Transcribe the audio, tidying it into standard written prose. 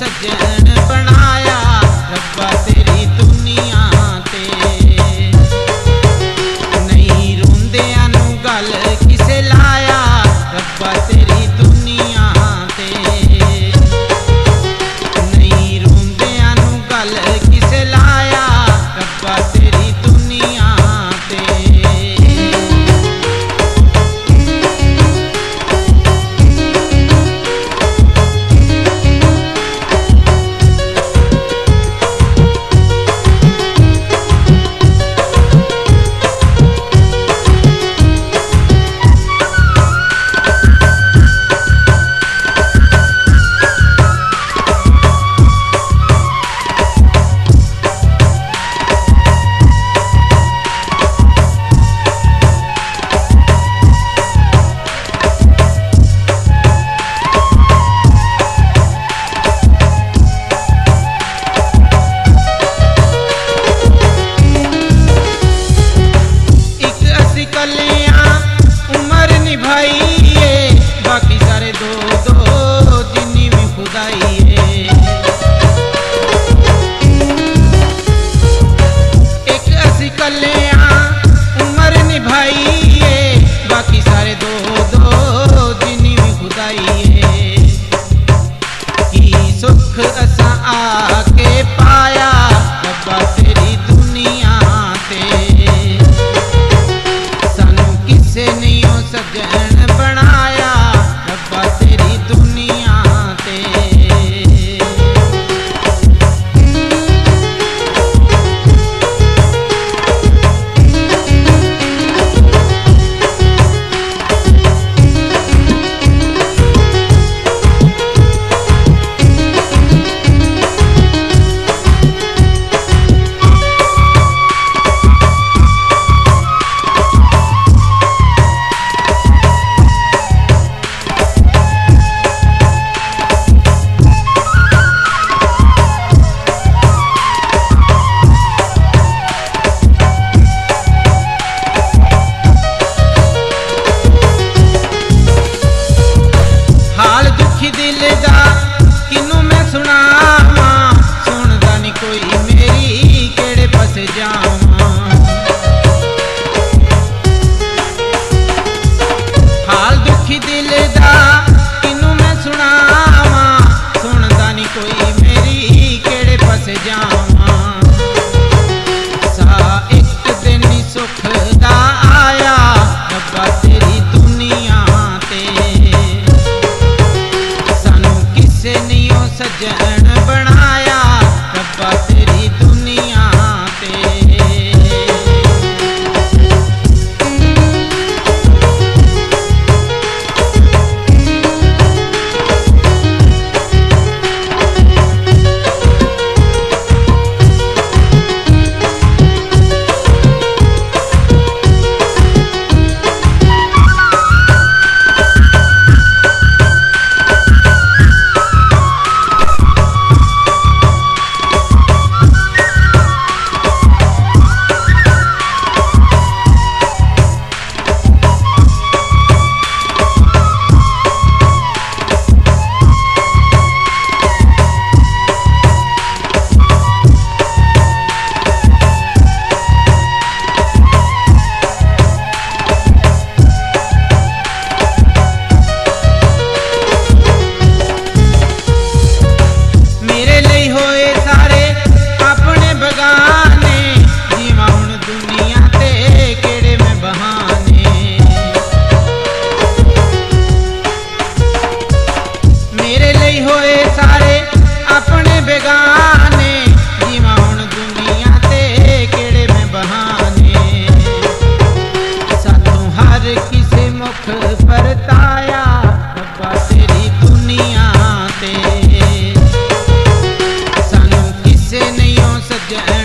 सजन बनाया रब्बा तेरी दुनिया ते। नहीं रोंदियां नू गल किसे लाया रब्बा तेरी दुनिया ते। नहीं रोंदियां नू गल किसे लाया रब्बा तेरी दुनिया ते। बाकी सारे दो दो जिन्नी भी खुदाई है। एक असी कले उमर निभाई है बाकी सारे दो दो जिन्नी भी खुदाई है। की सुख असा आके पाया रब्बा तेरी दुनिया ते। सानू किसे नहीं हो सजन बनाया रब्बा तेरी दुनिया ते। दिल दा किनू मैं सुनावा सुनदा नी कोई मेरी केड़े पास जावा। हाल दुखी दिल दा किनू मैं सुनावा सुनदा नी कोई मेरी केड़े पास जावा। सा एक दिन सुख दा आया रब्बा तेरी दुनिया ते। सजन बनाया रब्बा तेरी दुनिया ते। परताया रब्बा तेरी दुनिया ते। सानू किसे नहीं हो सजन